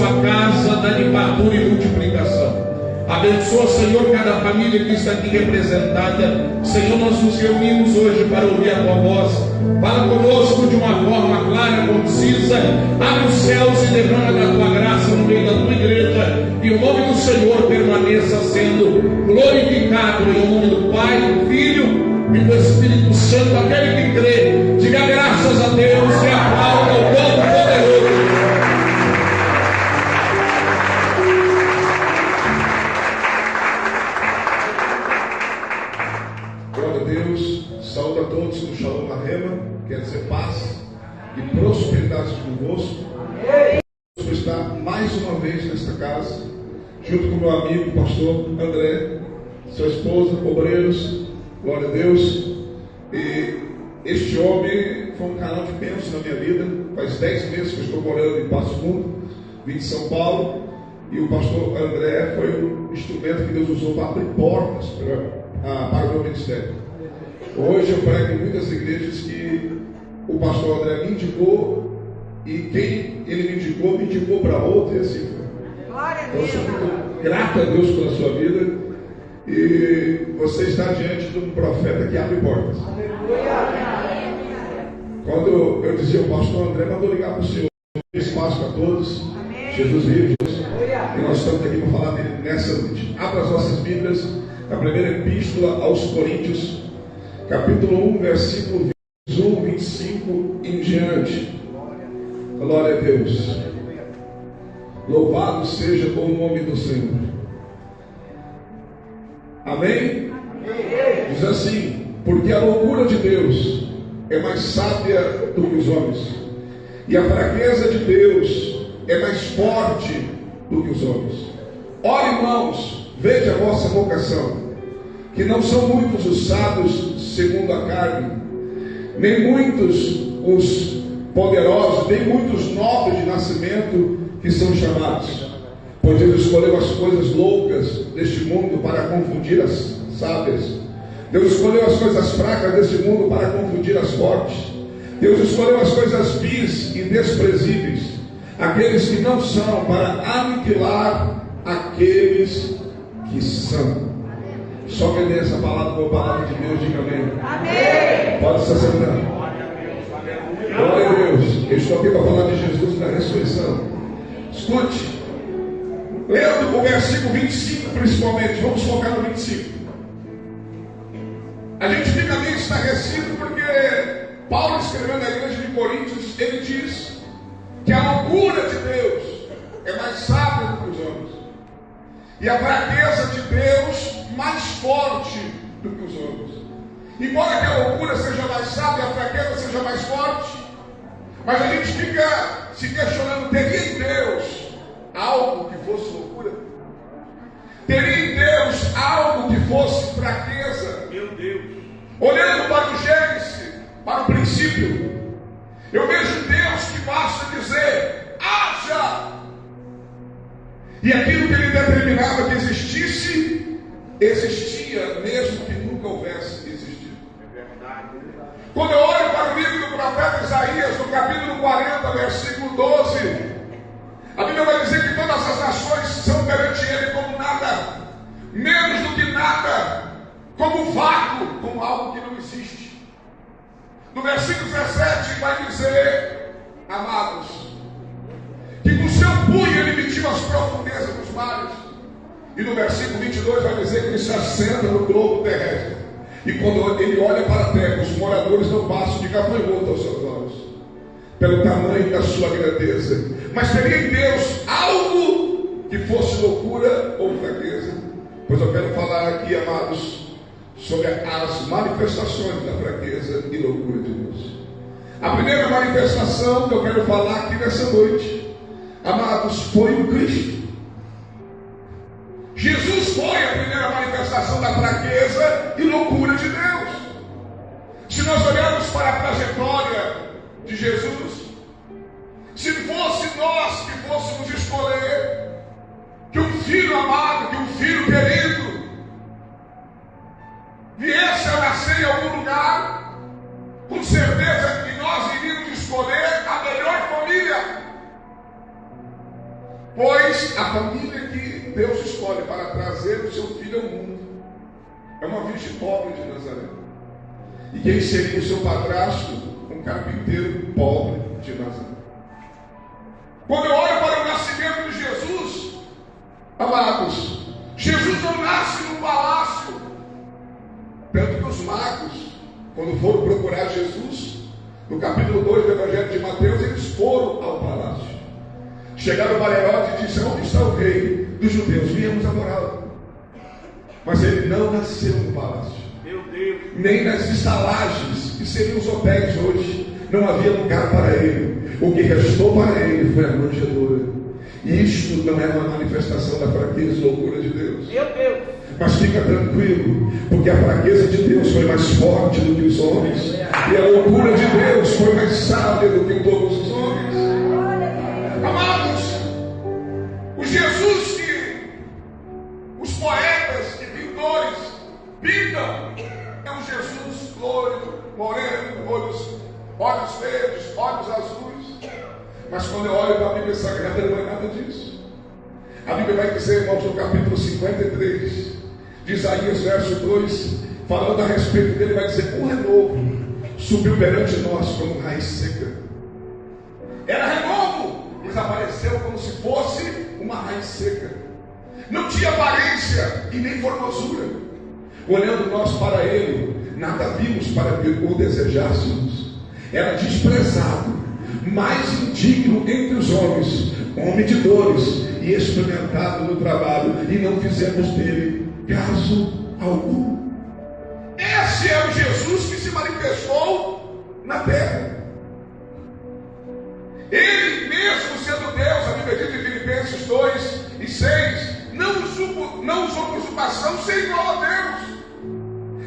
sua casa dá-lhe fartura e multiplicação. Abençoa, Senhor, cada família que está aqui representada. Senhor, nós nos reunimos hoje para ouvir a Tua voz. Fala conosco de uma forma clara, concisa. Abre os céus e derrama da Tua graça no meio da Tua igreja. E o nome do Senhor permaneça sendo glorificado em nome do Pai, do Filho e do Espírito Santo. Aquele que crê, diga graças a Deus e aplauda o Todo-Poderoso. Saúde a todos no Shalom Marrema, quer dizer paz e prosperidade convosco. Vou estar mais uma vez nesta casa, junto com meu amigo, pastor André, sua esposa, obreiros, glória a Deus. E este homem foi um canal de bênção na minha vida. Faz 10 meses que eu estou morando em Passo Fundo, vim de São Paulo, e o pastor André foi um instrumento que Deus usou para abrir portas para o meu ministério. Hoje eu prego em muitas igrejas que o pastor André me indicou, e quem ele me indicou para outro, e assim foi. Glória a Deus. Eu sou muito grato a Deus pela sua vida, e você está diante de um profeta que abre portas. Quando eu dizia ao pastor André, mandou ligar para o Senhor, espaço para todos. Amém. Jesus vive, e nós estamos aqui para falar dele nessa noite. Abra as nossas Bíblias, a primeira epístola aos Coríntios, capítulo 1, versículo 21, 25 em diante. Glória a Deus. Louvado seja o nome do Senhor. Amém? Diz assim: porque a loucura de Deus é mais sábia do que os homens, e a fraqueza de Deus é mais forte do que os homens. Ora, irmãos, veja a vossa vocação, que não são muitos os sábios segundo a carne, nem muitos os poderosos, nem muitos nobres de nascimento que são chamados. Pois Deus escolheu as coisas loucas deste mundo para confundir as sábias. Deus escolheu as coisas fracas deste mundo para confundir as fortes. Deus escolheu as coisas vis e desprezíveis, aqueles que não são, para aniquilar aqueles que são. Só que dê essa palavra com a palavra de Deus, diga amém. Amém. Pode se assentar. Glória a Deus. Eu estou aqui para falar de Jesus e da ressurreição. Escute, lendo o versículo 25 principalmente, vamos focar no 25. A gente fica meio estarrecido porque Paulo, escrevendo na igreja de Coríntios, ele diz que a loucura de Deus é mais sábia do que os homens, e a fraqueza de Deus mais forte do que os homens. Embora que a loucura seja mais sábia, a fraqueza seja mais forte, mas a gente fica se questionando: teria em Deus algo que fosse loucura? Teria em Deus algo que fosse fraqueza? Meu Deus! Olhando para o Gênesis, para o princípio, eu vejo Deus que basta dizer: haja! E aquilo que ele determinava que existisse, existia, mesmo que nunca houvesse existido. Quando eu olho para o livro do profeta Isaías, no capítulo 40, versículo 12, a Bíblia vai dizer que todas as nações são perante ele como nada, menos do que nada, como vácuo, como algo que não existe. No versículo 17 vai dizer, amados, que com seu punho ele mediu as profundezas dos mares. E no versículo 22 vai dizer que ele se assenta no globo terrestre. E quando ele olha para a terra, os moradores não passam de gafanhoto aos seus olhos, pelo tamanho da sua grandeza. Mas teria em Deus algo que fosse loucura ou fraqueza? Pois eu quero falar aqui, amados, sobre as manifestações da fraqueza e loucura de Deus. A primeira manifestação que eu quero falar aqui nessa noite, amados, foi o Cristo. Jesus foi a primeira manifestação da fraqueza e loucura de Deus. Se nós olharmos para a trajetória de Jesus, se fosse nós que fôssemos escolher que um filho amado, que um filho querido viesse a nascer em algum lugar, com certeza que nós iríamos escolher a melhor família. Pois a família que Deus escolhe para trazer o seu filho ao mundo é uma virgem pobre de Nazaré. E quem seria o seu padrasto? Um carpinteiro pobre de Nazaré. Quando eu olho para o nascimento de Jesus, amados, Jesus não nasce num palácio. Tanto que os magos, quando foram procurar Jesus, no capítulo 2 do Evangelho de Mateus, eles foram ao palácio. Chegaram para Herodes e disseram: onde está o rei dos judeus? Viemos adorá-lo. Mas ele não nasceu no palácio. Meu Deus. Nem nas estalagens, que seriam os hotéis hoje. Não havia lugar para ele. O que restou para ele foi a manjedoura. E isto não é uma manifestação da fraqueza e loucura de Deus. Meu Deus. Mas fica tranquilo, porque a fraqueza de Deus foi mais forte do que os homens, e a loucura de Deus foi mais sábia do que todos os homens. Amados, o Jesus que os poetas e pintores pintam é um Jesus loiro, moreno, olhos verdes, olhos azuis. Mas quando eu olho para a Bíblia Sagrada, não é nada disso. A Bíblia vai dizer, irmãos, no capítulo 53 de Isaías, verso 2, falando a respeito dele, vai dizer: um renovo subiu perante nós como raiz seca. Era renovo, mas apareceu como se fosse uma raiz seca. Não tinha aparência e nem formosura. Olhando nós para ele, nada vimos para o desejássemos. Era desprezado, mais indigno entre os homens, homem de dores e experimentado no trabalho, e não fizemos dele caso algum. Esse é o Jesus que se manifestou na terra. Ele mesmo sendo Deus, a Bíblia diz em Filipenses 2 e 6, não usou usurpação ser igual a Deus.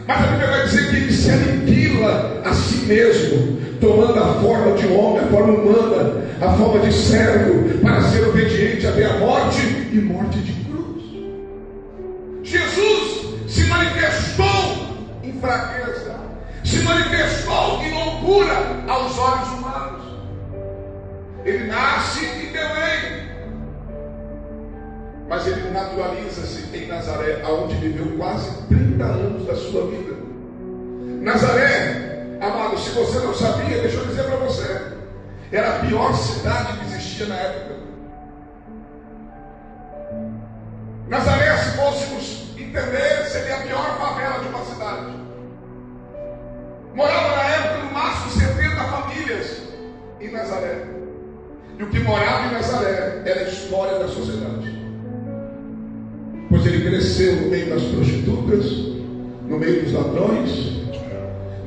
Mas a Bíblia vai dizer que ele se aniquila a si mesmo, tomando a forma de homem, a forma humana, a forma de servo, para ser obediente até a morte e morte de cruz. Jesus se manifestou em fraqueza, se manifestou em loucura aos olhos humanos. Ele nasce em Belém, mas ele naturaliza-se em Nazaré, aonde viveu quase 30 anos da sua vida. Nazaré, amado, se você não sabia, deixa eu dizer para você, era a pior cidade que existia na época. Nazaré, se fôssemos entender, seria a pior favela de uma cidade. Morava na época no máximo 70 famílias em Nazaré. E o que morava em Nazaré era a história da sociedade. Pois ele cresceu no meio das prostitutas, no meio dos ladrões,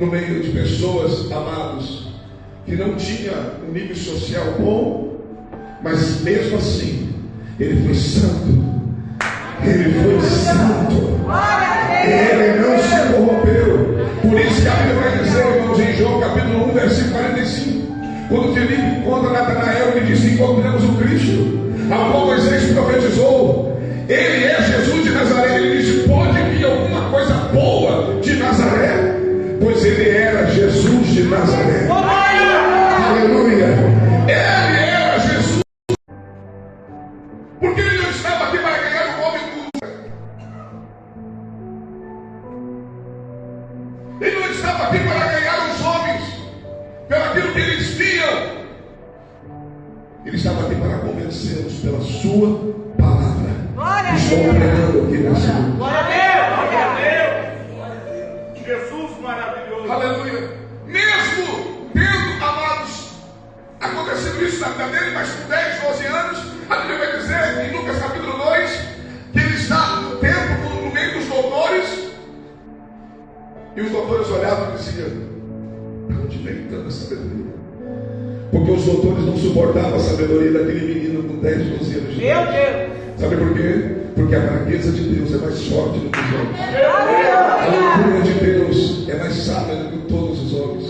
no meio de pessoas, amados, que não tinha um nível social bom, mas mesmo assim, ele foi santo. Ele foi santo. Ele não se corrompeu. Por isso que a Bíblia vai dizer, irmãos, em João capítulo 1, versículo 45, quando Filipe encontra Natanael, ele diz: encontramos o Cristo, ao qual Moisés profetizou. Ele é Jesus de Nazaré. Ele diz: pode vir alguma coisa boa de Nazaré? Pois ele era Jesus de Nazaré. Aleluia. Ele era Jesus. Porque ele não estava aqui para ganhar um homem culto. Ele não estava aqui para ganhar os homens pelo aquilo que eles viam. Ele estava aqui para convencê-los pela sua palavra. Estou pregando aqui nessa noite. Glória a Deus. Jesus maravilhoso. Aleluia. Mesmo tendo, amados, acontecido isso na vida dele, mas com 10, 12 anos, a Bíblia vai dizer em Lucas capítulo 2 que ele está no templo, no meio dos doutores, e os doutores olhavam e diziam: de onde vem tanta sabedoria? Porque os doutores não suportavam a sabedoria daquele menino com 10, 12 anos de idade. Meu Deus. Sabe por quê? Porque a fraqueza de Deus é mais forte do que os homens. A loucura de Deus é mais sábia do que todos os homens.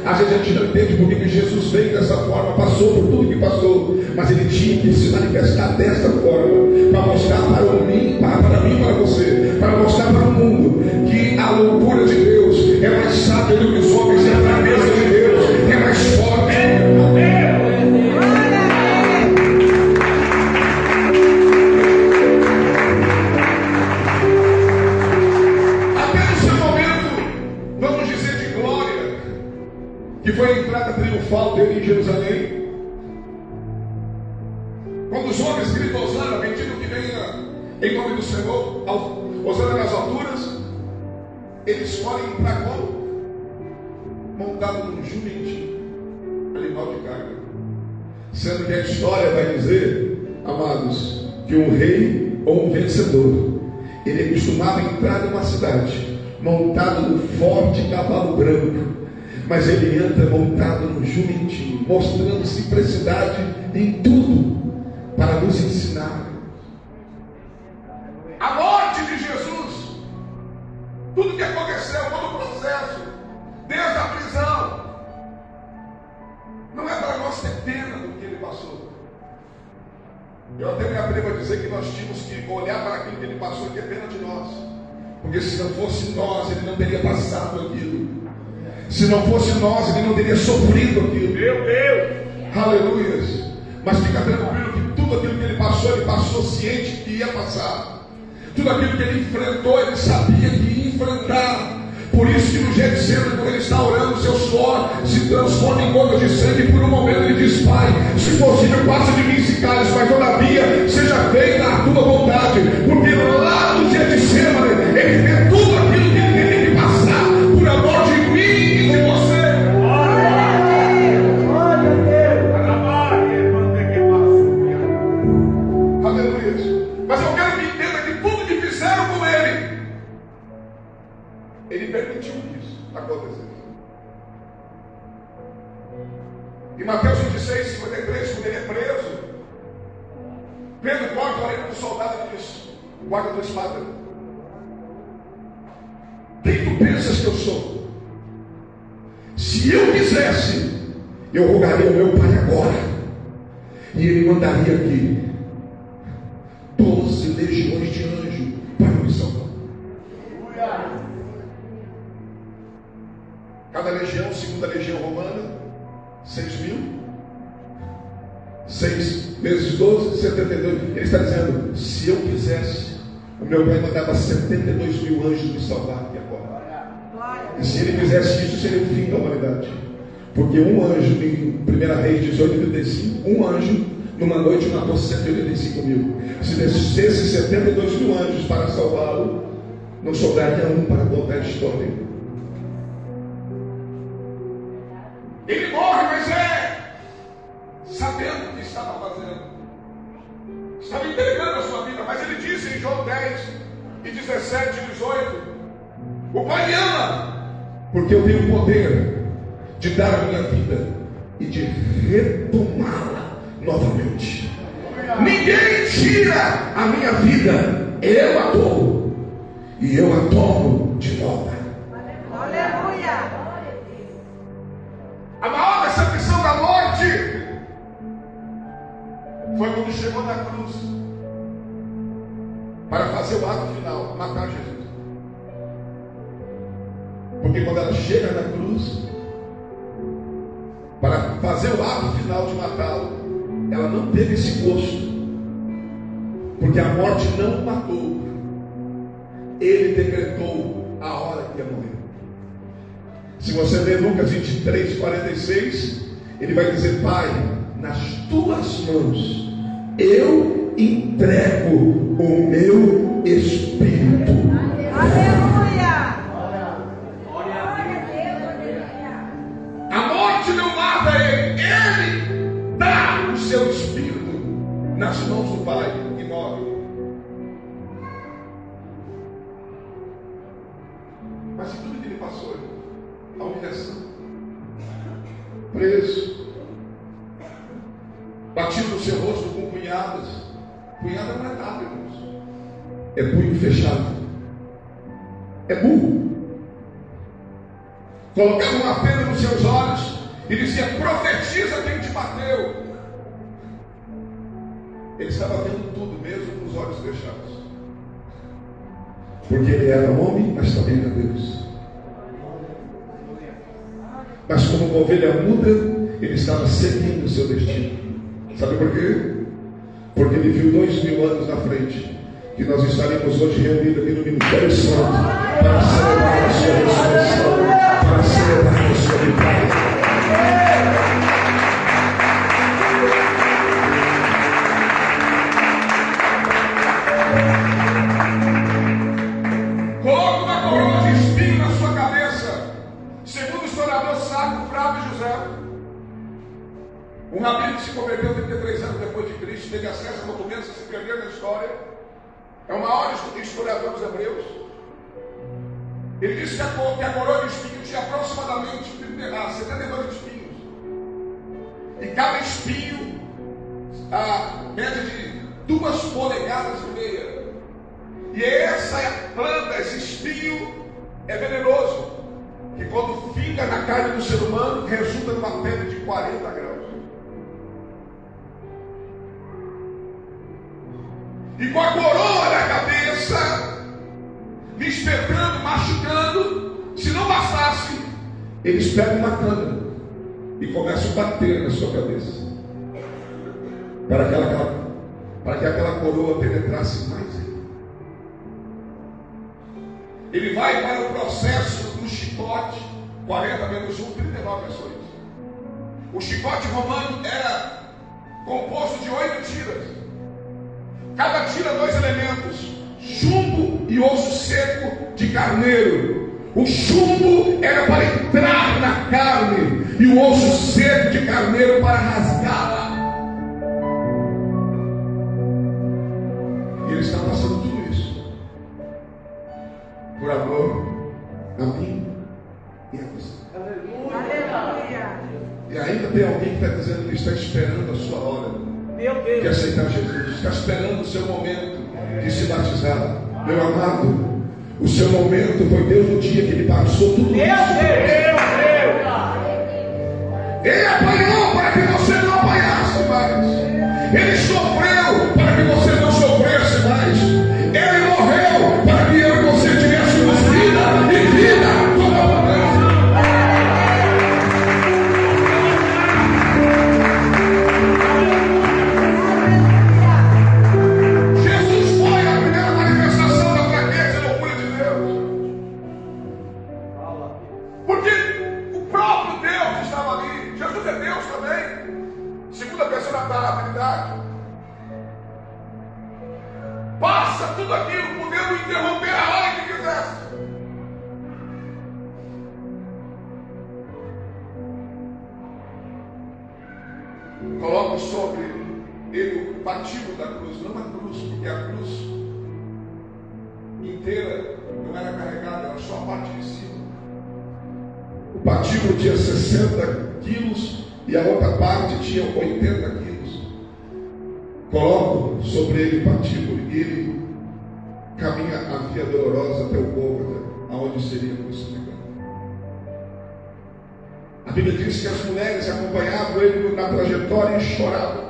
Às vezes a gente não entende por que Jesus veio dessa forma, passou por tudo que passou, mas ele tinha que se manifestar desta forma, para mostrar para mim, para você, para mostrar para o mundo que a loucura de Deus é mais sábia do que os homens, e a fraqueza de Deus é mais forte. Quando os homens gritam Hosana, bendito que venha em nome do Senhor, Hosana nas alturas, eles escolhem para como? Montado num jumentinho, animal de carga. Sendo que a história vai dizer, amados, que um rei ou um vencedor, ele costumava entrar numa cidade montado num forte cavalo branco, mas ele entra montado num jumentinho, mostrando simplicidade em tudo, para nos ensinar. A morte de Jesus, tudo que aconteceu, todo o processo, desde a prisão, não é para nós ter pena do que ele passou. Eu até me atrevo a dizer que nós tínhamos que olhar para aquilo que ele passou e ter pena de nós, porque se não fosse nós, ele não teria passado aquilo. Se não fosse nós, ele não teria sofrido aquilo. Meu Deus! Aleluias! Mas fica tranquilo que tudo aquilo que ele passou ciente que ia passar. Tudo aquilo que ele enfrentou, ele sabia que ia enfrentar. Por isso que no Getsemane, quando ele está orando, seu suor se transforma em gotas de sangue. E por um momento ele diz: Pai, se possível, passa de mim esse cálice, mas todavia seja feita a tua vontade. Porque lá no Getsemane, ele vê tudo aquilo que ele teve que passar por amor de mim e de você. Aleluia. Mas eu quero que entenda que tudo que fizeram com ele permitiu isso acontecer. Em Mateus 26, 53, quando ele é preso, Pedro corta a orelha do soldado e diz: guarda a tua espada. Quem tu pensas que eu sou? Se eu quisesse, eu rogaria ao meu pai agora, e ele mandaria aqui 12 legiões de anjos para me salvar. Cada legião, segundo a legião romana, 6.000. 6 vezes 12, 72. Ele está dizendo: se eu quisesse, o meu pai mandava 72.000 anjos me salvar aqui agora. E se ele fizesse isso, seria o fim da humanidade. Porque um anjo, em 1 Reis 18:35, um anjo numa noite matou 185.000. Se descesse 72.000 anjos para salvá-lo, não sobraria um para contar a história. Ele morre, mas sabendo o que estava fazendo, estava entregando a sua vida. Mas ele disse em João 10 e 17 e 18: o Pai me ama, porque eu tenho o poder de dar a minha vida e de retomá-la novamente. Ninguém tira a minha vida, eu a dou, e eu a tomo de volta. Aleluia! A maior decepção da morte foi quando chegou na cruz para fazer o ato final, matar Jesus. Porque quando ela chega na cruz para fazer o ato final de matá-lo, ela não teve esse gosto, porque a morte não o matou. Ele decretou a hora que ia morrer. Se você ler Lucas 23, 46, ele vai dizer: Pai, nas tuas mãos eu entrego o meu espírito. Aleluia! A morte não mata ele, ele dá o seu espírito nas mãos do Pai e morre. Mas tudo que ele passou, a humilhação, preso, batido no seu rosto com punhadas. Punhada não é nada, irmãos, é punho fechado, é burro. Colocava uma pedra nos seus olhos e dizia: profetiza quem te bateu. Ele estava vendo tudo, mesmo com os olhos fechados, porque ele era homem, mas também era Deus. Mas como uma ovelha muda, ele estava seguindo o seu destino. Sabe por quê? Porque ele viu 2000 anos na frente, que nós estaremos hoje reunidos aqui no Ministério Santo para celebrar a sua ressurreição, para celebrar a sua vitória. documentos que se perderam na história. É o maior historiador dos hebreus. Ele disse que a coroa de espinhos tinha aproximadamente 72 espinhos. E cada espinho, a média de 2 polegadas e meia. E essa planta, esse espinho, é venenoso. Que quando fica na carne do ser humano, resulta numa febre de 40 graus. E com a coroa na cabeça, me espetando, machucando. Se não bastasse, eles pegam uma cana e começam a bater na sua cabeça, para que aquela coroa penetrasse mais ainda. Ele vai para o processo do chicote, 40 menos 1, 39 ações. O chicote romano era composto de 8 tiras. Cada tira 2 elementos: chumbo e osso seco de carneiro. O chumbo era para entrar na carne e o osso seco de carneiro para rasgá-la. E ele está passando tudo isso por amor a mim e a você. E ainda tem alguém que está dizendo que está esperando a sua hora de aceitar Jesus, está esperando o seu momento de se batizar. Meu amado, o seu momento foi Deus no dia que ele passou tudo isso. Ele apanhou para que você não apanhasse mais. Ele sofreu para que você não sofresse mais. Ele morreu para que eu e você tivéssemos vida e vida com abundância. Jesus foi a primeira manifestação da fraqueza e loucura de Deus. Porque o próprio Deus estava ali. Jesus é Deus também. Segunda pessoa da Trindade. Passa tudo aquilo, podendo interromper a hora que quisesse. Coloca sobre ele o patíbulo da cruz, não a cruz, porque a cruz inteira não era carregada, era só a parte de cima. O patíbulo tinha 60 quilos e a outra parte tinha 80 quilos. Coloco sobre ele o patíbulo e ele caminha a via dolorosa até o Gólgota, aonde seria crucificado. A Bíblia diz que as mulheres acompanhavam ele na trajetória e choravam.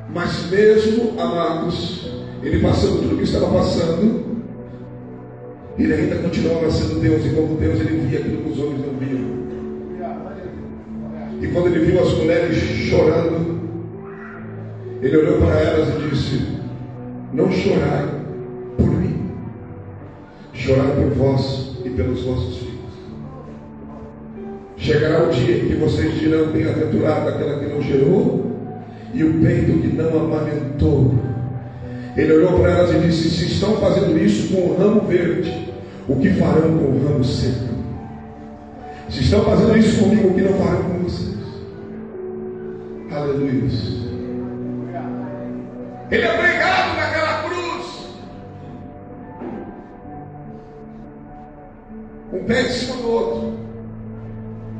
Mas mesmo, amados, ele passando tudo o que estava passando, ele ainda continuava sendo Deus, e como Deus ele via aquilo que os homens não viam. E quando ele viu as mulheres chorando, ele olhou para elas e disse: não chorai por mim, chorai por vós e pelos vossos filhos. Chegará o dia em que vocês dirão: bem-aventurada aquela que não gerou e o peito que não amamentou. Ele olhou para elas e disse: se estão fazendo isso com o ramo verde, o que farão com o ramo seco? Se estão fazendo isso comigo, o que não farão com vocês? Aleluia. Ele é pregado naquela cruz, um pé em cima do outro,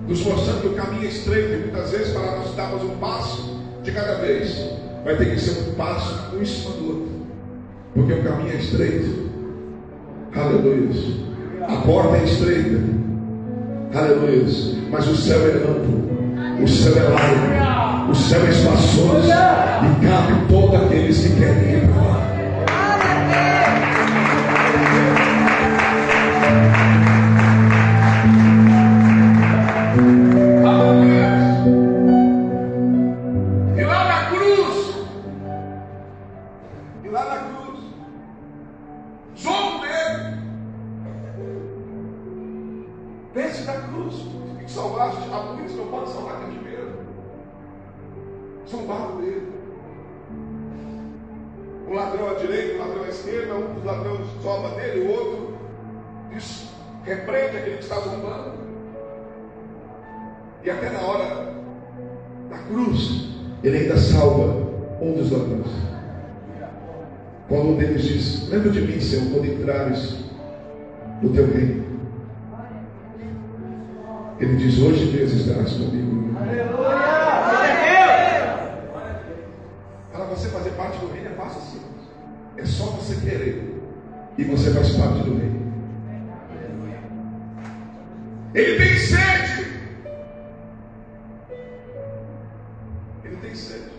nos mostrando que o caminho é estreito, e muitas vezes para nós darmos um passo de cada vez, vai ter que ser um passo um em cima do outro, porque o caminho é estreito. Aleluia. A porta é estreita. Aleluia. Mas o céu é amplo, o céu é largo, o céu é espaçoso e cabe todos aqueles que querem ir para lá. Repreende aquele que está zombando. E até na hora da cruz, ele ainda salva um dos ladrões. Quando um deles diz: lembra de mim, Senhor, quando entrares no teu reino. Ele diz: hoje mesmo estarás comigo. Para você fazer parte do reino é fácil assim. É só você querer e você faz parte do reino. Ele tem sede. Ele tem sede.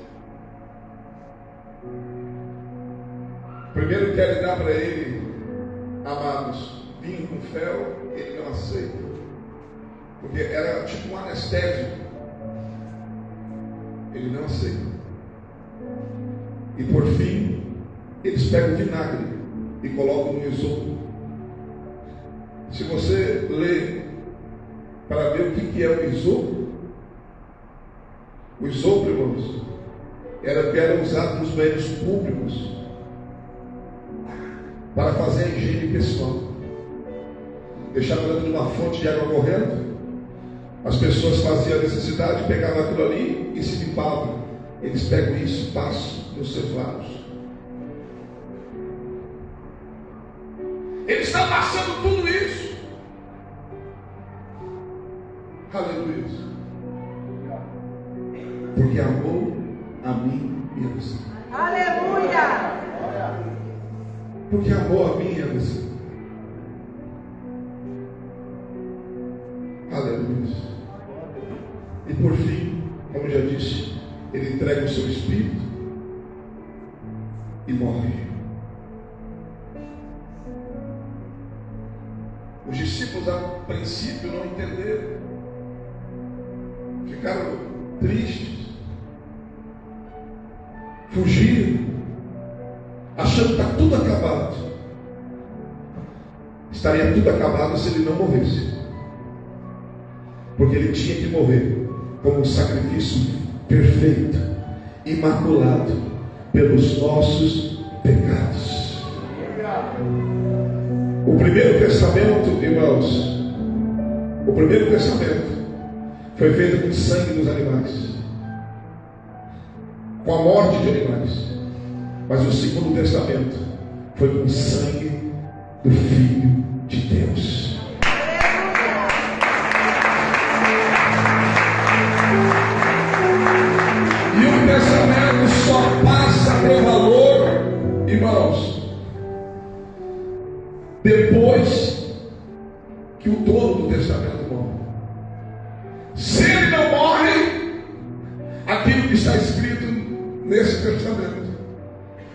Primeiro querem dar para ele, amados, vinho com fel, ele não aceita. Porque era tipo um anestésico. Ele não aceita. E por fim, eles pegam vinagre e colocam no isopo. Se você ler para ver o que é o isopo, irmãos, era usado nos banheiros públicos para fazer a higiene pessoal. Deixava dentro de uma fonte de água correndo. As pessoas faziam a necessidade, pegavam aquilo ali e se limpavam. Eles pegam isso e passam nos seus lábios. Ele está passando tudo isso. Aleluia. Porque amou a mim e a você. Aleluia. Porque amou a mim e a você. Aleluia. E por fim, como já disse, ele entrega o seu espírito e morre. Os discípulos, a princípio, não entenderam. Ficaram tristes. Fugiram. Achando que está tudo acabado. Estaria tudo acabado se ele não morresse. Porque ele tinha que morrer como um sacrifício perfeito, imaculado, pelos nossos pecados. O primeiro testamento, irmãos, o primeiro testamento foi feito com sangue dos animais, com a morte de animais. Mas o segundo testamento foi com o sangue do Filho de Deus. E o testamento só passa a ter valor, irmãos, depois que o dono do testamento morre. Se ele não morre, aquilo que está escrito nesse testamento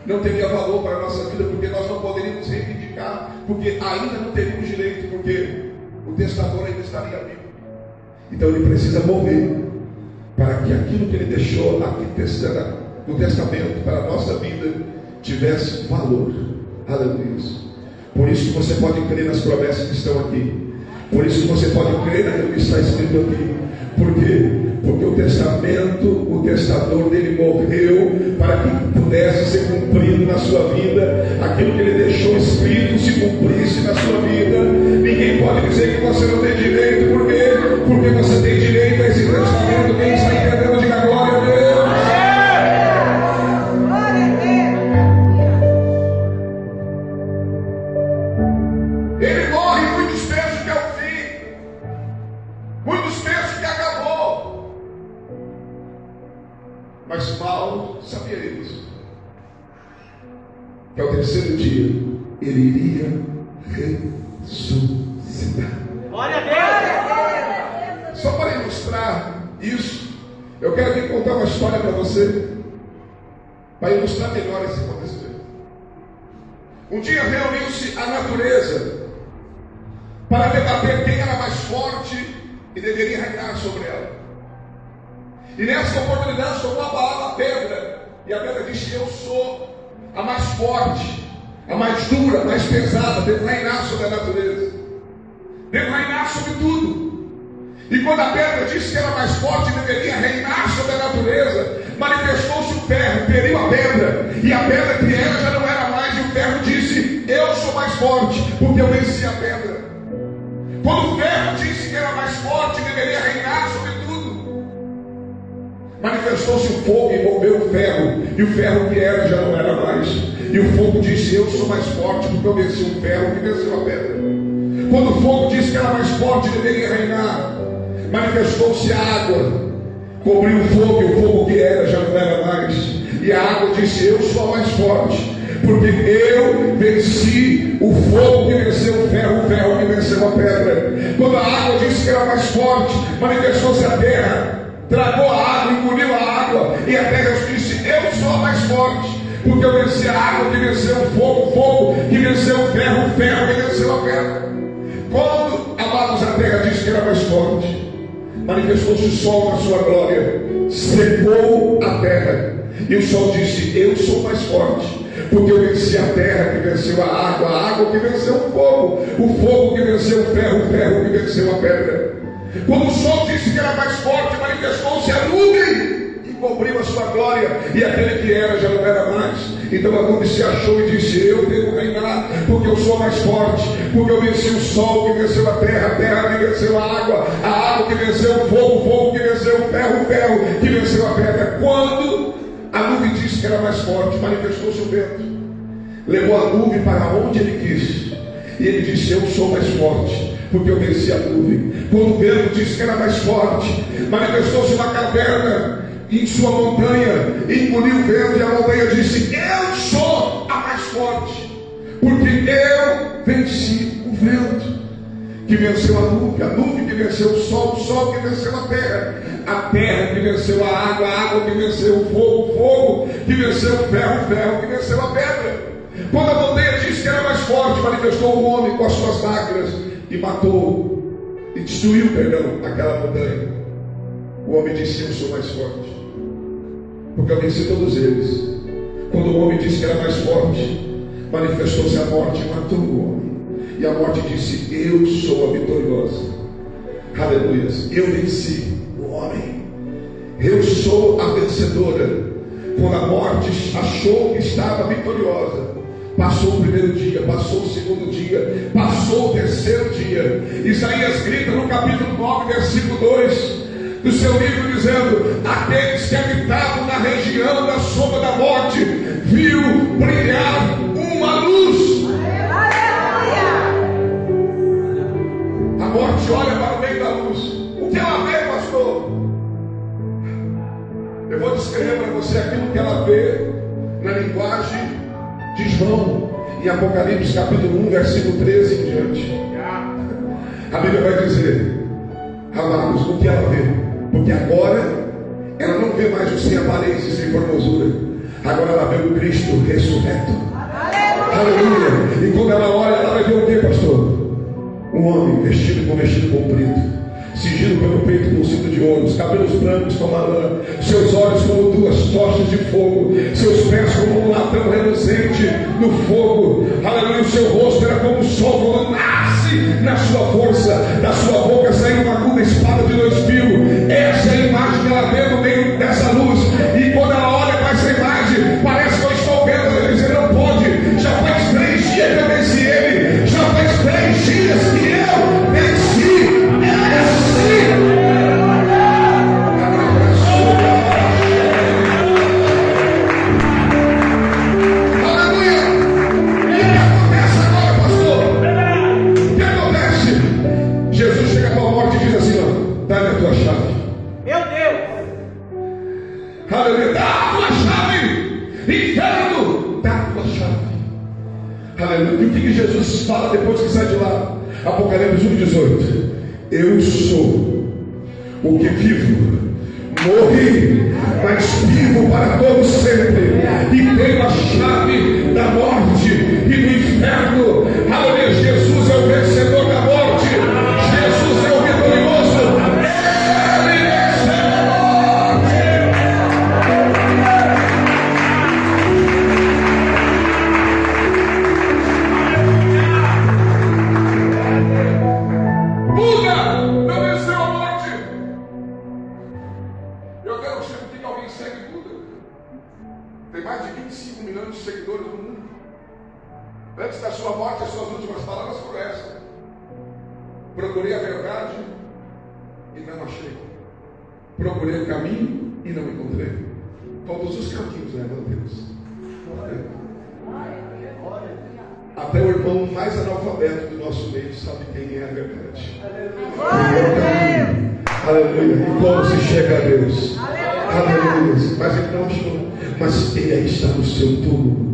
não teria valor para a nossa vida, porque nós não poderíamos reivindicar, porque ainda não teríamos direito, porque o testador ainda estaria vivo. Então ele precisa morrer para que aquilo que ele deixou aqui no testamento para a nossa vida tivesse valor. Aleluia. Por isso que você pode crer nas promessas que estão aqui. Por isso que você pode crer naquilo que está escrito aqui. Por quê? Porque o testamento, o testador dele morreu para que pudesse ser cumprido na sua vida. Aquilo que ele deixou escrito se cumprisse na sua vida. Ninguém pode dizer que você não tem direito. Por quê? Porque você tem direito a esse testamento. Quem está entendendo, diga glória a Deus. Ele morre, muitos pensam que é o fim. Muitos pensam que acabou. Mas Paulo sabia isso. Que ao terceiro dia ele iria ressuscitar. Glória a Deus. Só para ilustrar isso, eu quero aqui contar uma história para você, para ilustrar melhor esse acontecimento. Um dia reuniu-se a natureza para debater quem era mais forte e deveria reinar sobre ela. E nessa oportunidade tomou a palavra a pedra, e a pedra disse: eu sou a mais forte, a mais dura, a mais pesada, devo reinar sobre a natureza, devo reinar sobre tudo. E quando a pedra disse que era mais forte e deveria reinar sobre a natureza, manifestou-se o ferro, feriu a pedra, e a pedra que era já não era mais, e o ferro disse: eu sou mais forte, porque eu venci a pedra. Quando o ferro disse que era mais forte e deveria reinar sobre tudo, manifestou-se o fogo e envolveu o ferro, e o ferro que era já não era mais. E o fogo disse: eu sou mais forte, porque eu venci o ferro que venceu a pedra. Quando o fogo disse que era mais forte, deveria reinar, manifestou-se a água, cobriu o fogo, e o fogo que era já não era mais. E a água disse: eu sou mais forte, porque eu venci o fogo que venceu o ferro que venceu a pedra. Quando a água disse que era mais forte, manifestou-se a terra, tragou a água, engoliu a água, e a terra disse: eu sou mais forte, porque eu venci a água que venceu o fogo que venceu o ferro que venceu a pedra. Quando, amados, a terra disse que era mais forte, manifestou-se o sol na sua glória, secou a terra, e o sol disse: eu sou mais forte, porque eu venci a terra que venceu a água que venceu o fogo que venceu o ferro que venceu a pedra. Quando o sol disse que era mais forte, manifestou-se a nuvem e cobriu a sua glória, e aquele que era já não era mais. Então a nuvem se achou e disse: eu devo reinar, porque eu sou mais forte, porque eu venci o sol que venceu a terra que venceu a água que venceu o fogo que venceu o ferro que venceu a pedra. Quando a nuvem disse que era mais forte, manifestou-se o vento, levou a nuvem para onde ele quis, e ele disse: eu sou mais forte, porque eu venci a nuvem. Quando o vento disse que era mais forte, manifestou-se uma caverna em sua montanha, engoliu o vento, e a montanha disse: eu sou a mais forte, porque eu venci o vento que venceu a nuvem que venceu o sol que venceu a terra que venceu a água que venceu o fogo que venceu o ferro que venceu a pedra. Quando a montanha disse que era mais forte, manifestou o homem com as suas máquinas e destruiu aquela montanha. O homem disse: eu sou mais forte, porque eu venci todos eles. Quando o homem disse que era mais forte, manifestou-se a morte e matou o homem. E a morte disse: eu sou a vitoriosa. Aleluia. Eu venci o homem. Eu sou a vencedora. Quando a morte achou que estava vitoriosa, passou o primeiro dia, passou o segundo dia, passou o terceiro dia. Isaías grita no capítulo 9, versículo 2 do seu livro, dizendo: aqueles que habitavam na região da sombra da morte viu brilhar uma luz. A morte olha para o meio da luz. O que ela vê, pastor? Eu vou descrever para você aquilo que ela vê na linguagem de João, em Apocalipse capítulo 1, versículo 13 em diante. A Bíblia vai dizer, amados, o que ela vê? Porque agora ela não vê mais o sem aparência e sem formosura. Agora ela vê o Cristo ressurreto. Aleluia! E quando ela olha, ela vai ver o que, pastor? Um homem vestido com vestido comprido, cingido pelo peito com cinto de ouro, os cabelos brancos como a lã, seus olhos como duas tochas de fogo, seus pés como um latão reluzente no fogo. Aleluia! O seu rosto era como o sol quando nasce na sua força, da sua boca saiu uma aguda espada de 2 fios. Essa é a imagem que ela vê no meio dessa luz. E quando ela olha para essa imagem, parece que eu estou vendo. Ela diz: não pode, já faz 3 dias que eu venci ele, já faz 3 dias que eu venci. Aleluia, dá a tua chave, inferno, dá a tua chave. Aleluia. E o que Jesus fala depois que sai de lá? Apocalipse 1,18: eu sou o que vivo, morri, mas vivo para todo sempre, e tenho a chave da morte e do inferno. Aleluia. Jesus é o vencedor da morte, Jesus é o vitorioso. Antes da sua morte, as suas últimas palavras foram essas: procurei a verdade e não achei, procurei o caminho e não encontrei. Todos os caminhos levam a Deus. Até o irmão mais analfabeto do nosso meio sabe quem é a verdade. Aleluia. E como se chega a Deus? Aleluia. Mas ele não achou. Mas ele aí está no seu túmulo.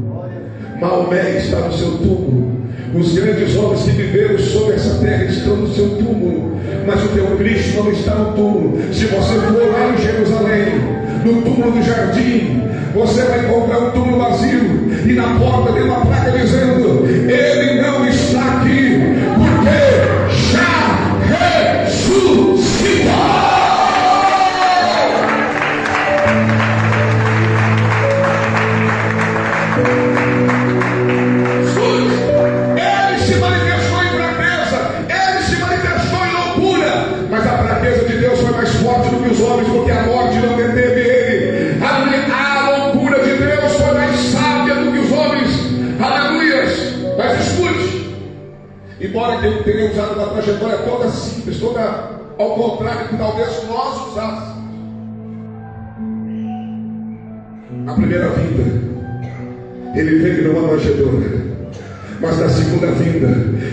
Maomé está no seu túmulo. Os grandes homens que viveram sobre essa terra estão no seu túmulo. Mas o teu Cristo não está no túmulo. Se você for lá em Jerusalém, no túmulo do jardim, você vai encontrar um túmulo vazio. E na porta tem uma placa dizendo: Ele não está aqui, porque já ressuscitou. Os homens, porque a morte não deteve ele. A loucura de Deus foi mais sábia do que os homens. Aleluias. Mas escute, embora que ele tenha usado uma trajetória toda simples, toda ao contrário que talvez nós usássemos, na primeira vinda ele veio numa manjedoura, mas na segunda vinda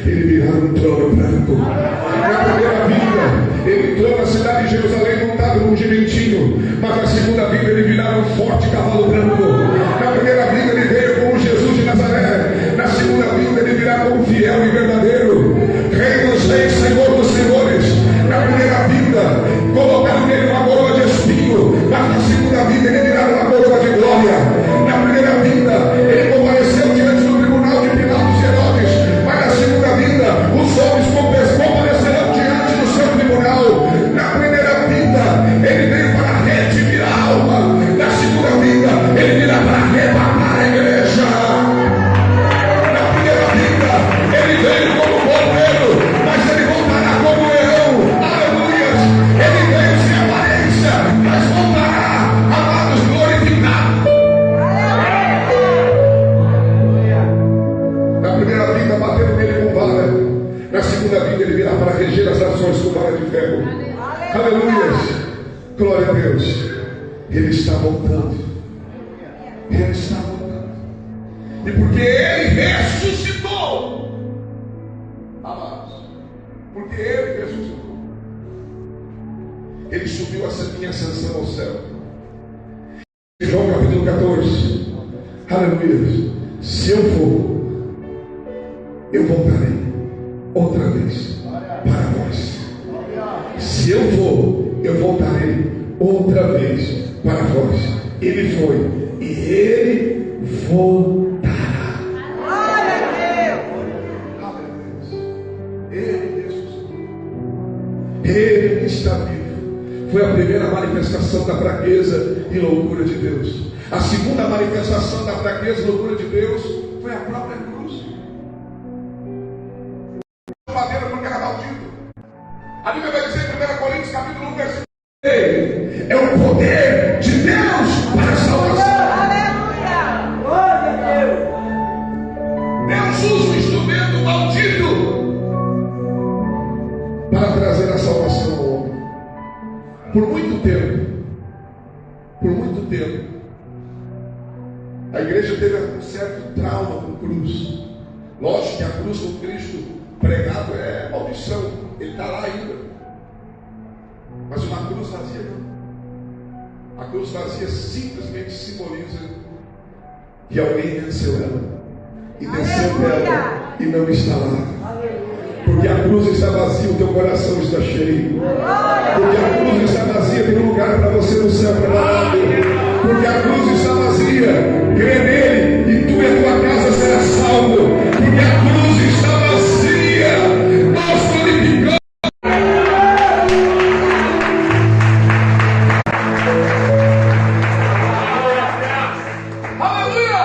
ele virá num trono branco. Na primeira vinda ele entrou na cidade de Jerusalém montado num jumentinho, mas na segunda vinda ele virá num forte cavalo branco. Na primeira vinda ele veio como Jesus de Nazaré, na segunda vinda ele virá como fiel e verdadeiro, Rei dos reis, Senhor dos senhores. Na primeira vinda colocaram nele uma coroa de espinho, mas na segunda vinda ele virá uma coroa de glória. Na primeira vinda ele compareceu diante do tribunal de Pilatos e Herodes, mas na segunda vinda os homens comparecerão diante do seu tribunal. Na primeira vinda ele veio para redimir a alma, na segunda vinda ele virá para arrebatar a igreja. Na primeira vinda ele veio como cordeiro, mas ele voltará como leão. Aleluias. Ele veio sem aparência, mas voltará, amados, glorificado. Na primeira vinda bateram nele com vara, na segunda vinda ele virá para reger as nações com vara de ferro. Aleluia. Glória a Deus. Ele está voltando. Ele está voltando. E porque ele ressuscitou, amados, porque ele ressuscitou, ele subiu em ascensão ao céu. João capítulo 14. Aleluia. Se eu for, eu voltarei outra vez para vós. Se eu for, eu voltarei outra vez para vós. Ele foi e ele voltará. Glória a Deus. Ele ressuscitou. Ele está vivo. Foi a primeira manifestação da fraqueza e loucura de Deus. A segunda manifestação da fraqueza e loucura de Deus foi a própria cruz. Porque era maldito. A Bíblia vai dizer em 1 Coríntios capítulo 1, versículo 3: é o poder de Deus para a salvação. Aleluia! Glória a Deus! Deus usa o instrumento maldito para trazer a salvação ao homem. Por muito tempo, a igreja teve um certo trauma com cruz. Lógico que a cruz com Cristo pregado é maldição, ele está lá ainda. Mas uma cruz vazia não. A cruz vazia simplesmente simboliza que alguém venceu ela e desceu dela e não está lá. Porque a cruz está vazia, o teu coração está cheio. Porque a cruz está vazia, tem um lugar para você no céu preparado. Porque a cruz está vazia, crê nele e tu e a tua casa será salvo. Porque a cruz está vazia, nós glorificamos. Aleluia!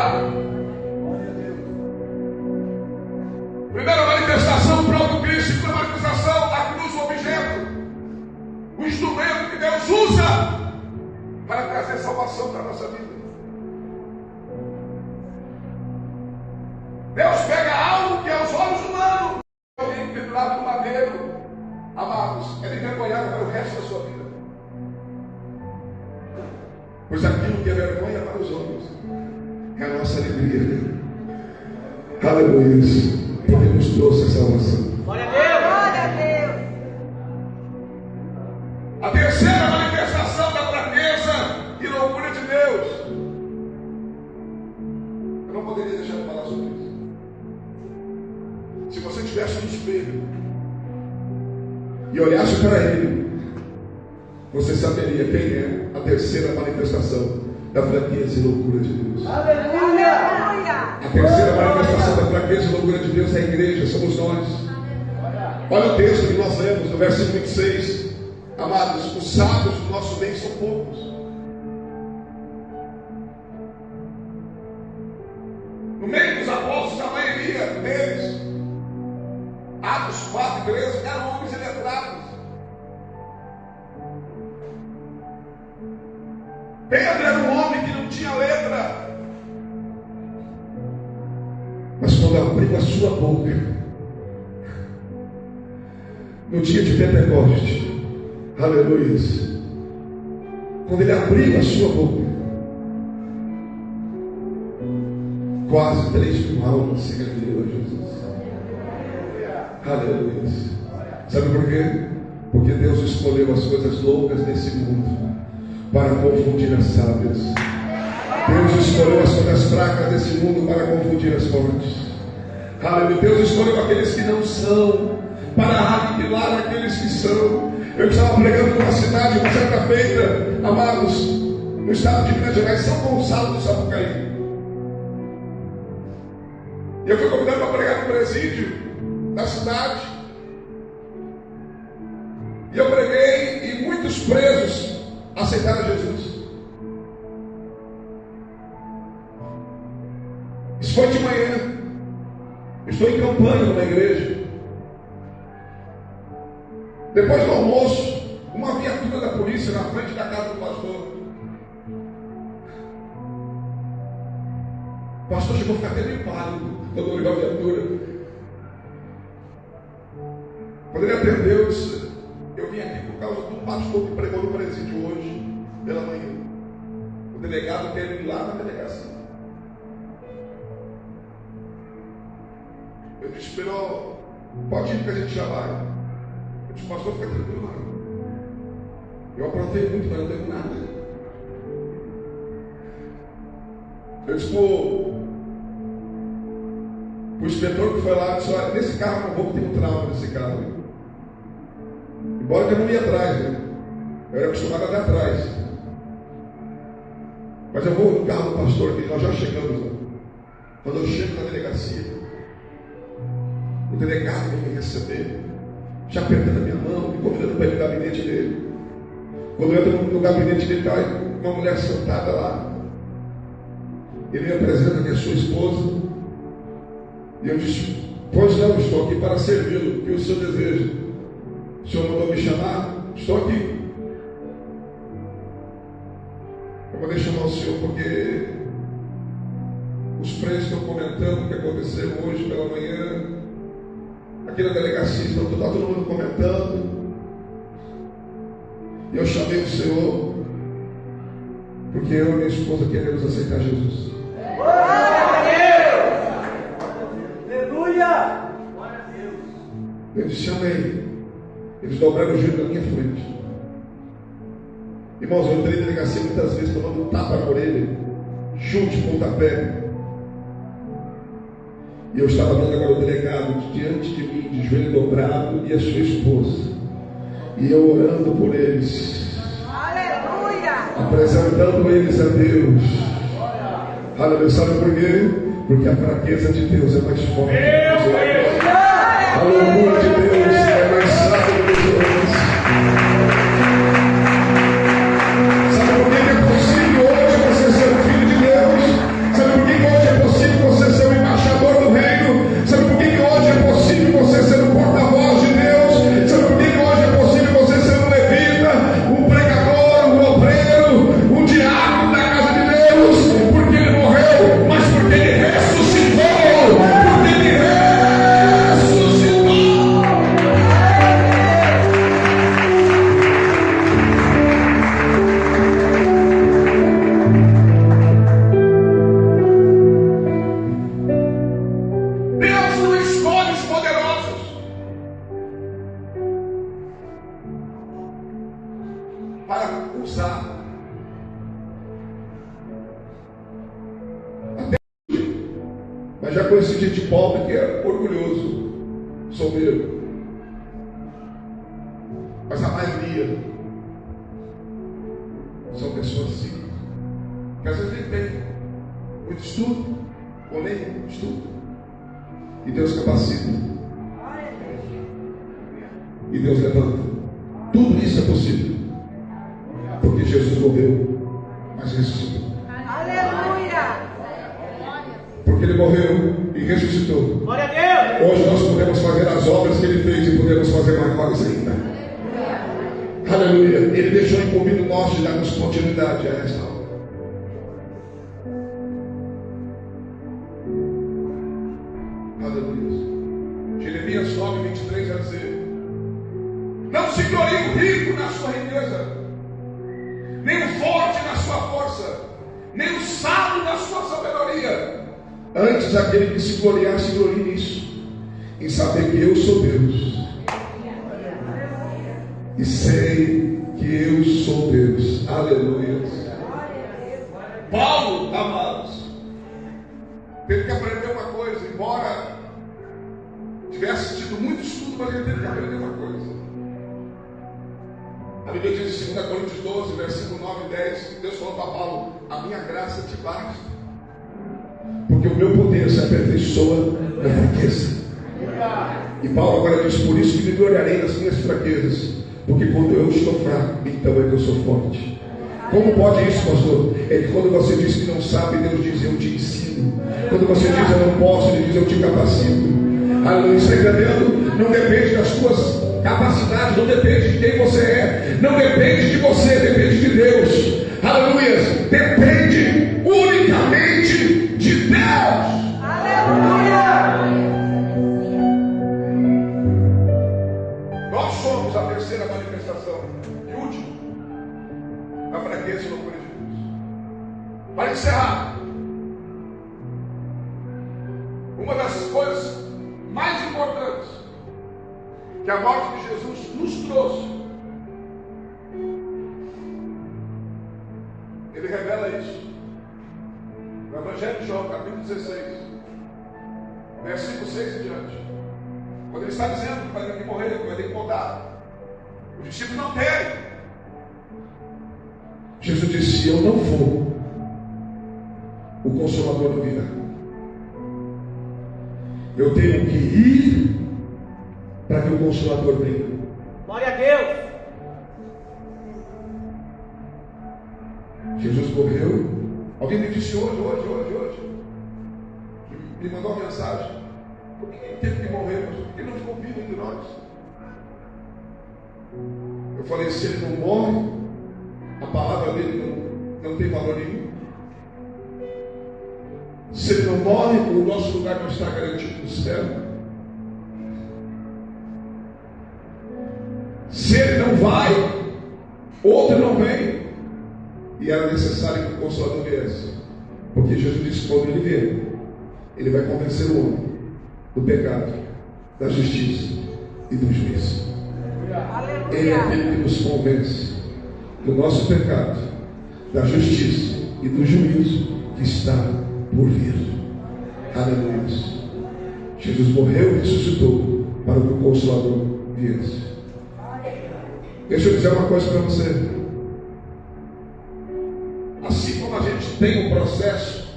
Primeira manifestação, próprio Cristo. Segunda manifestação, a cruz, o objeto, o instrumento que Deus usa para trazer salvação para a nossa vida. Deus pega algo que aos olhos humanos, alguém pendurado no madeiro, amados, é envergonhado para o resto da sua vida. Pois aquilo que é vergonha para os homens é a nossa alegria. Aleluia. Ele nos trouxe a salvação. Glória a Deus. Glória a Deus. A terceira manifestação da fraqueza e loucura de Deus. Eu não poderia deixar de falar sobre isso. Se você estivesse no espelho e olhasse para ele, você saberia quem é a terceira manifestação da fraqueza e loucura de Deus. Aleluia. A terceira manifestação da fraqueza e loucura de Deus é a igreja, somos nós. Olha o texto que nós lemos no versículo 26. Amados, os sábios do nosso bem são poucos. No meio dos apóstolos, a maioria deles, Atos 4 e 13, eram homens iletrados. Pedro era um homem que não tinha letra. Mas quando abriu a sua boca, no dia de Pentecoste, aleluia, quando ele abriu a sua boca, quase 3.000 almas se renderam a Jesus. Aleluia. Sabe por quê? Porque Deus escolheu as coisas loucas desse mundo para confundir as sábias. Deus escolheu as coisas fracas desse mundo para confundir as fortes. Aleluia. Deus escolheu aqueles que não são para aniquilar aqueles que são. Eu estava pregando numa cidade, uma certa feita, amados, no estado de Minas Gerais, São Gonçalo do Sapucaí. E eu fui convidado para pregar no presídio da cidade. E eu preguei e muitos presos aceitaram Jesus. Isso foi de manhã. Estou em campanha numa igreja. Depois do almoço, uma viatura da polícia na frente da casa do pastor. O pastor chegou a ficar até meio pálido quando olhou a viatura. Quando ele atendeu, eu disse: eu vim aqui por causa do pastor que pregou no presídio hoje, pela manhã. O delegado quer ir lá na delegacia. Eu disse: Pero, pode ir que a gente já vai. Eu disse: pastor, fica tranquilo, não. Eu aprontei muito, mas não tenho nada. Eu disse: o inspetor que foi lá disse: olha, nesse carro eu não vou ter um trauma nesse carro. Embora que eu não ia atrás, né? Eu era acostumado a ir atrás. Mas eu vou no carro do pastor, que nós já chegamos lá. Quando eu chego na delegacia, o delegado veio me receber, já apertando a minha mão, me convidando para ir no gabinete dele. Quando eu entro no gabinete dele, está uma mulher sentada lá. Ele me apresenta que é sua esposa. E eu disse: pois não, estou aqui para servi-lo. O que o senhor deseja? O senhor mandou me chamar? Estou aqui. Eu mandei chamar o senhor porque os presos estão comentando o que aconteceu hoje pela manhã. Aqui na delegacia está todo mundo comentando. E eu chamei o senhor porque eu e minha esposa queremos aceitar Jesus. Aleluia! Eu disse: chamei. Eles dobraram o joelho na minha frente. Irmãos, eu entrei na delegacia muitas vezes tomando um tapa na orelha, chute, pontapé. E eu estava vendo agora o delegado diante de mim, de joelho dobrado, e a sua esposa. E eu orando por eles. Aleluia! Apresentando eles a Deus. Aleluia. Sabe por quê? Porque a fraqueza de Deus é mais forte. A loucura de Deus é mais sábia do que os homens. Sabe por que é possível hoje você ser um filho de Deus? Sabe por que hoje é possível você ser um embaixador do reino? Sabe por que hoje é possível você ser um porta-voz de Deus? Sabe por que hoje é possível você ser um levita, um pregador, um obreiro, um diácono da casa de Deus? Porque ele morreu, mas porque ele ressuscitou. Porque ele ressuscitou. Mas já conheci gente pobre que é orgulhoso, soberbo. Mas a maioria são pessoas simples, que às vezes nem tem muito estudo, ou nem estudo. E Deus capacita. E Deus levanta. Tudo isso é possível. Porque Jesus morreu, mas ressuscitou. Aleluia. Porque Ele morreu e ressuscitou. Glória a Deus. Hoje nós podemos fazer as obras que Ele fez e podemos fazer maiores ainda. Aleluia. Ele deixou incumbido nós de darmos continuidade a esta obra. Aleluia. Jeremias 9:23 vai dizer: não se glorie o rico na sua riqueza, nem o forte na sua força, nem o sábio na sua sabedoria. Antes aquele que se gloriar, se glorie nisso, em saber que eu sou Deus. E sei que eu sou Deus. Aleluia. Paulo, amados, teve que aprender uma coisa, embora tivesse tido muito estudo, mas ele teve que aprender uma coisa. A Bíblia diz em 2 Coríntios 12, versículo 9 e 10, Deus falou para Paulo: a minha graça te basta, porque o meu poder se aperfeiçoa na fraqueza. E Paulo agora diz: por isso que me gloriarei nas minhas fraquezas, porque quando eu estou fraco, então é que eu sou forte. Como pode isso, pastor? É que quando você diz que não sabe, Deus diz: eu te ensino. Quando você diz eu não posso, Ele diz: eu te capacito. Aleluia. Está entendendo? Não depende das suas capacidades, não depende de quem você é, não depende de você, depende de Deus. Aleluia. Depende unicamente de Deus. Aleluia. Nós somos a terceira manifestação e última da fraqueza e loucura de Deus. Para encerrar, uma das coisas mais importantes que a morte de Jesus nos trouxe, ele revela isso no Evangelho de João, capítulo 16, versículo 6 em diante. Quando ele está dizendo que vai ter que morrer, que vai ter que voltar, os discípulos não querem. Jesus disse: se eu não for, o Consolador não virá. Eu tenho que ir para que o Consolador venha. Glória a Deus. Jesus morreu. Alguém me disse hoje, me mandou uma mensagem: por que ele teve que morrer? Por que ele não ficou vivo entre nós? Eu falei: se ele não morre, a palavra dele não tem valor nenhum. Se ele não morre, o nosso lugar não está garantido no céu. Se ele não vai, outro não vem. E era necessário que o Consolador viesse, porque Jesus disse que quando ele vier, ele vai convencer o homem do pecado, da justiça e do juízo. Ele é aquele que nos convence do nosso pecado, da justiça e do juízo que está por vir. Aleluia. Jesus morreu e ressuscitou para que o Consolador viesse. Deixa eu dizer uma coisa para você. Assim como a gente tem um processo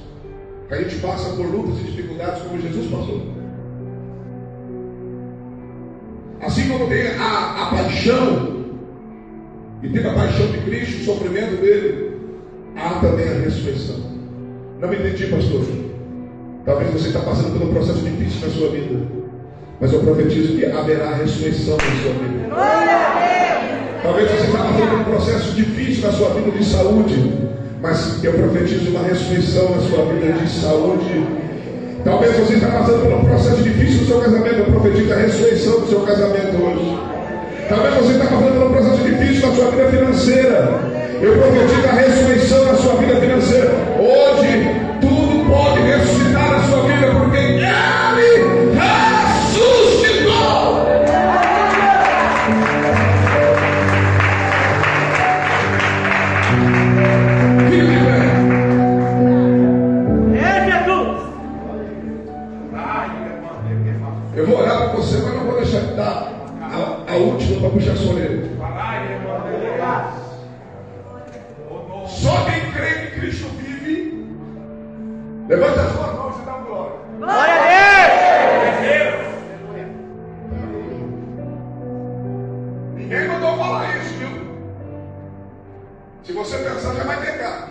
que a gente passa por lutas e dificuldades como Jesus passou, assim como tem a paixão, e teve a paixão de Cristo, o sofrimento dele, há também a ressurreição. Não me entendi, pastor. Talvez você está passando por um processo difícil na sua vida, mas eu profetizo que haverá ressurreição na sua vida. Glória a Deus. Talvez você está passando por um processo difícil na sua vida de saúde, mas eu profetizo uma ressurreição na sua vida de saúde. Talvez você está passando por um processo difícil no seu casamento, eu profetizo a ressurreição do seu casamento hoje. Talvez você está passando por um processo difícil na sua vida financeira, eu profetizo a ressurreição na sua vida financeira. Hoje, tudo pode ressuscitar na sua vida, porque Ele ressuscitou. Eu vou orar por você, mas não vou deixar de dar a última para puxar a sua orelha. Só quem crê que Cristo vive, levanta as suas mãos e dá glória. Glória a Deus! Ninguém mandou falar isso, viu? Se você pensar, já vai pegar.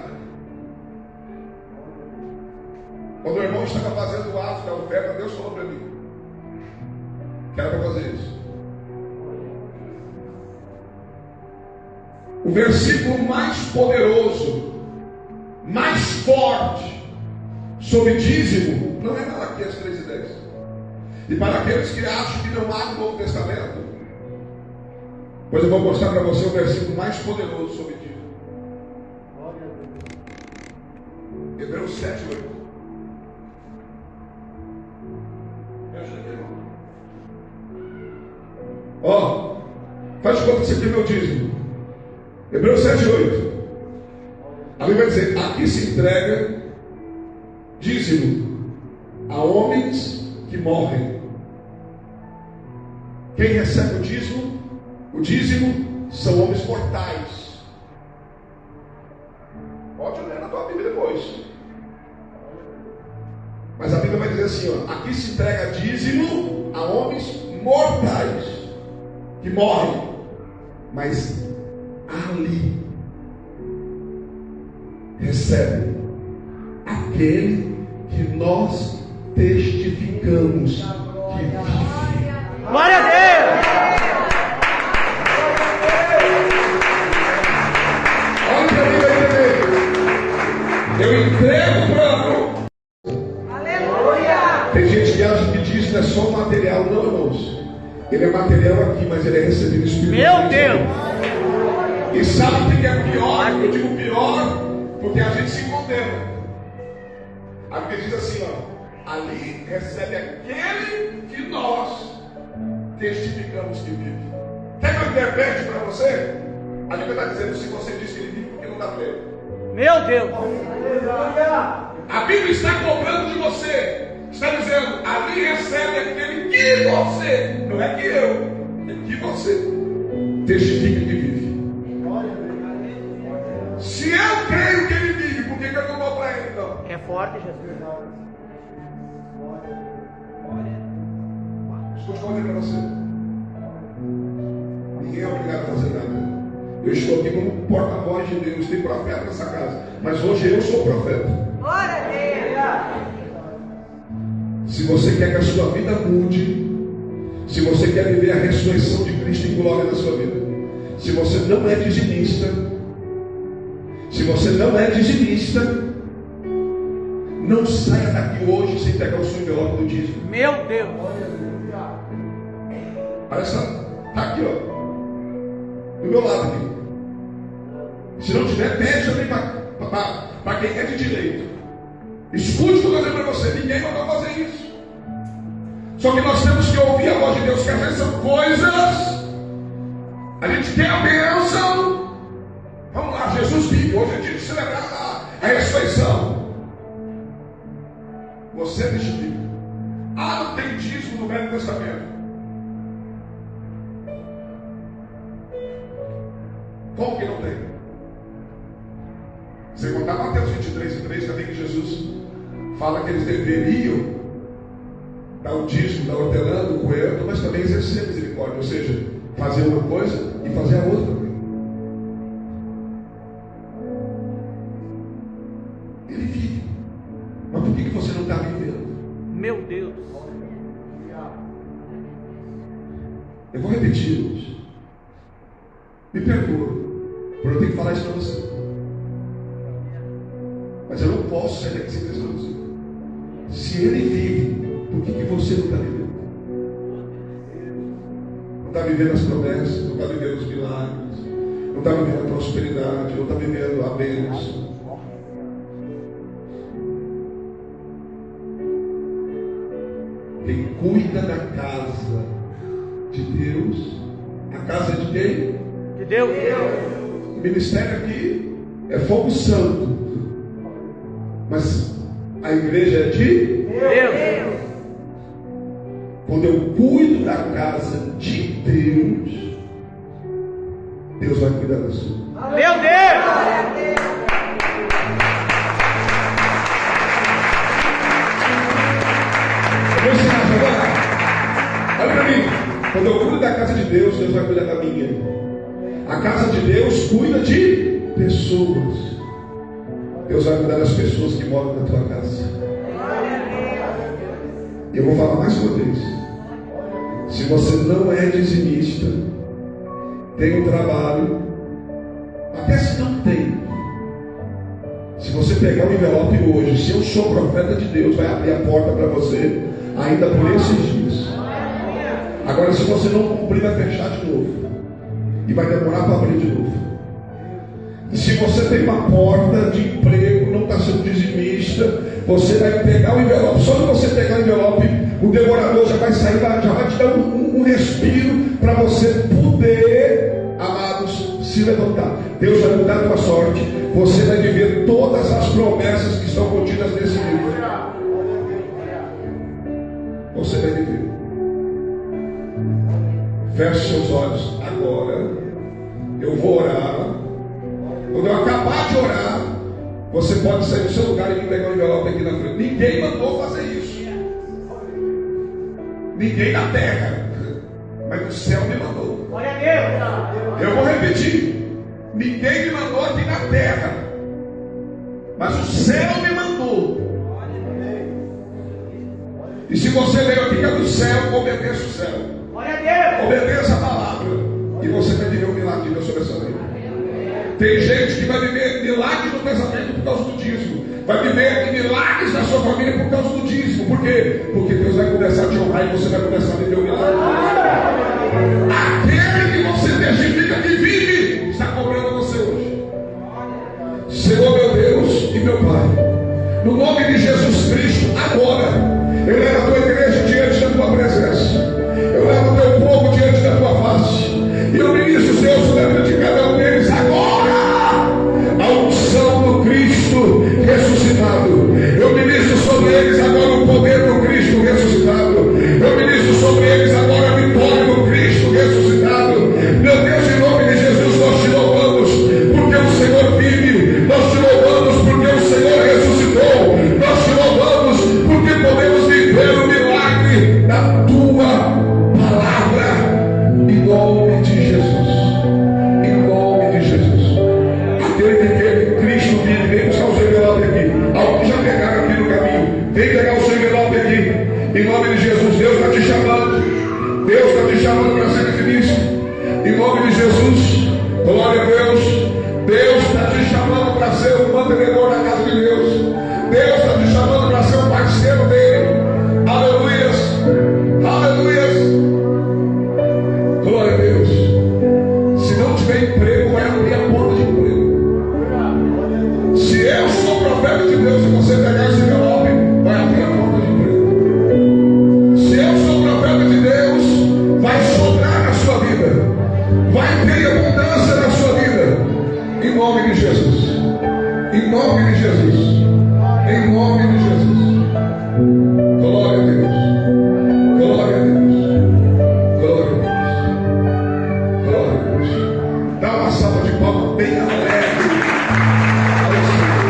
Quando o irmão estava fazendo o ato da oferta, Deus falou para mim que era para fazer isso. O versículo mais poderoso, mais forte sobre dízimo não é Malaquias 3:10. E para aqueles que acham que não há no Novo Testamento, pois eu vou mostrar para você o versículo mais poderoso sobre dízimo. Hebreus 7:8. Ó, faz de conta que você tem meu dízimo. Hebreus 7:8. A Bíblia vai dizer: aqui se entrega dízimo a homens que morrem. Quem recebe o dízimo são homens mortais. Pode ler na tua Bíblia depois. Mas a Bíblia vai dizer assim: ó, aqui se entrega dízimo a homens mortais que morrem, mas ali recebe aquele que nós testificamos que vive. Glória a Deus! Olha para mim, vai entender. Eu entrego para. Aleluia! Tem gente que acha que dízimo é só material. Não, irmãos. Ele é material aqui, mas ele é recebido espiritualmente. Meu Deus! E sabe o que é pior? Eu digo pior porque a gente se condena. A Bíblia diz assim, ó: ali recebe aquele que nós testificamos que vive. Quer que eu interprete para você? A Bíblia está dizendo: se você diz que ele vive, porque não dá para ele. Meu Deus! A Bíblia está cobrando de você. Está dizendo: ali recebe aquele que você, não é que eu, é que você testifica que vive. Se eu creio que ele vive, por que eu não dou para ele então? É forte, Jesus. Estou te falando para você. Ninguém é obrigado a fazer nada. Eu estou aqui como porta-voz de Deus. Tem profeta nessa casa, mas hoje eu sou profeta. Glória a Deus! Se você quer que a sua vida mude, se você quer viver a ressurreição de Cristo em glória na sua vida, se você não é dizimista, não saia daqui hoje sem pegar o seu envelope do dízimo. Meu Deus! Olha só, está aqui, ó, do meu lado aqui. Se não tiver, pede também para quem é de direito. Escute o que eu estou dizendo para você: ninguém mandou fazer isso. Só que nós temos que ouvir a voz de Deus, que às vezes são coisas. A gente quer a bênção. Vamos lá, Jesus vive. Hoje é dia de celebrar a ressurreição. Você testifica. Não tem dízimo no Velho Testamento. Como que não tem? Você contar Mateus 23:3, também que Jesus fala que eles deveriam dar o dízimo, da hortelã, do coentro, mas também exercer misericórdia, ou seja, fazer uma coisa e fazer a outra também. Ele vive. Mas por que você não está vivendo? Meu Deus! Eu vou repetir hoje. Me perdoa por eu ter que falar isso para você. Mas eu não posso sair daqui sem dizer para você. Se ele vive, por que você não está vivendo? Não está vivendo as promessas, não está vivendo os milagres, não está vivendo a prosperidade, não está vivendo a bênção. Quem cuida da casa de Deus, a casa é de quem? De Deus! O ministério aqui é fogo santo, mas a igreja é de Deus! quando eu cuido da casa de Deus, Deus vai cuidar da sua. Meu Deus! Eu vou ensinar agora. Olha para mim. Quando eu cuido da casa de Deus, Deus vai cuidar da minha. A casa de Deus cuida de pessoas. Deus vai cuidar das pessoas que moram na tua casa. E eu vou falar mais uma vez. Se você não é dizimista, tem um trabalho, até se não tem, se você pegar o envelope hoje, se eu sou profeta de Deus, vai abrir a porta para você, ainda por esses dias. Agora, se você não cumprir, vai fechar de novo, e vai demorar para abrir de novo. E se você tem uma porta de emprego, não está sendo dizimista, você vai pegar o envelope. Só que você pegar o envelope, o devorador já vai sair, já vai te dar um respiro para você poder, amados, se levantar. Deus vai mudar a tua sorte. Você vai viver todas as promessas que estão contidas nesse livro. Você vai viver. Feche seus olhos agora. Eu vou orar. Quando eu acabar de orar, você pode sair do seu lugar e vir pegar o envelope aqui na frente. Ninguém mandou fazer isso. Ninguém na terra. Mas o céu me mandou. Glória a Deus! Eu vou repetir. Ninguém me mandou aqui na terra. Mas o céu me mandou. E se você veio aqui que é do céu, obedeça o céu. Glória a Deus! Obedeça a palavra. E você vai viver um milagre de Deus sobre essa vida. Tem gente que vai viver milagres no casamento por causa do dízimo. Vai viver milagres na sua família por causa do dízimo. Por quê? Porque Deus vai começar a te honrar e você vai começar a viver um milagre. Aquele que você testifica que vive, está cobrando você hoje. Senhor meu Deus e meu Pai, no nome de Jesus Cristo, agora, eu levo a tua igreja diante da tua presença. Eu levo o teu povo diante da tua face. E eu ministro, Senhor, sobre a vida de cada um deles agora. A unção do Cristo ressuscitado. Eu ministro sobre eles agora o poder do Cristo ressuscitado. Eu ministro sobre eles agora a vitória do Cristo ressuscitado. Meu Deus, em nome de Jesus, nós te louvamos, porque o Senhor vive. Nós te louvamos, porque o Senhor ressuscitou. Nós te louvamos, porque podemos viver o milagre da tua palavra. Em nome de Jesus. Em nome de Jesus. Aquele que Cristo vive, vem buscar o seu envelope aqui. Alguns já pegaram aqui no caminho. Vem pegar o seu envelope aqui. Em nome de Jesus. Deus está te chamando. Deus está te chamando para ser dizimista. Em nome de Jesus. Glória a Deus. Deus está te chamando para ser um mantenedor da casa de Deus. Deus está te chamando para ser um parceiro dele. Aleluias. Aleluias. Glória a Deus. Se não tiver emprego, vai abrir a porta de emprego. Se eu sou profeta de Deus e você pegar esse envelope, vai abrir a porta de emprego. Se eu sou profeta de Deus, vai sobrar na sua vida. Vai ter abundância na sua vida. Em nome de Jesus. Em nome de Jesus. Em nome de Jesus. Glória a Deus. Glória a Deus. Glória a Deus. Glória a Deus. Dá uma salva de palmas bem alegre ao Senhor.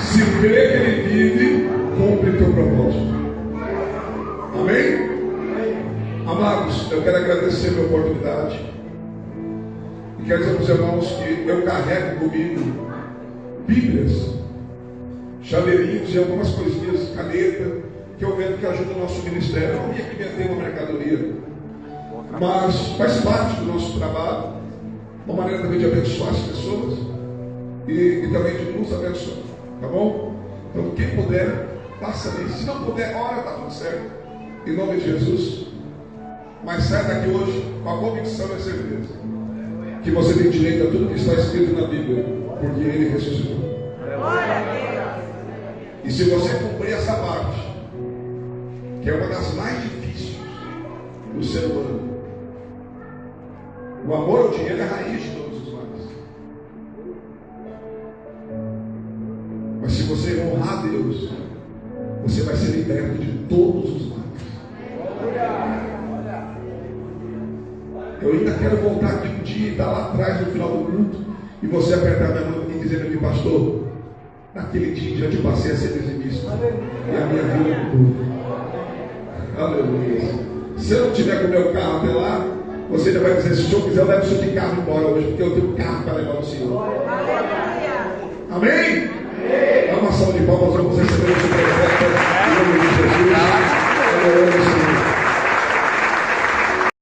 Se crê que Ele vive, cumpre o teu propósito. Amém? Amados, eu quero agradecer a minha oportunidade. E quero dizer para os irmãos que eu carrego comigo Bíblias, chaveirinhos e algumas coisinhas, caneta, que eu vejo que ajuda o nosso ministério. Eu não ia que vender uma mercadoria, mas faz parte do nosso trabalho, uma maneira também de abençoar as pessoas e também de nos abençoar, tá bom? Então quem puder, faça isso. Se não puder, ora, está tudo certo, em nome de Jesus. Mas sai daqui hoje com a convicção e a certeza que você tem direito a tudo que está escrito na Bíblia, porque Ele ressuscitou. E se você cumprir essa parte, que é uma das mais difíceis do ser humano, o amor ao dinheiro é a raiz de todos os males. Mas se você honrar a Deus, você vai ser liberto de todos os males. Eu ainda quero voltar aqui um dia e estar lá atrás no final do culto e você apertar minha mão e dizer aqui, pastor, naquele dia em diante eu passei a ser dizimista e a minha vida mudou. Aleluia. Se eu não tiver com o meu carro até lá, você ainda vai dizer, se o senhor quiser, eu levo o senhor de carro embora hoje, porque eu tenho carro para levar o senhor. Amém? Dá uma salva de palmas para você receber o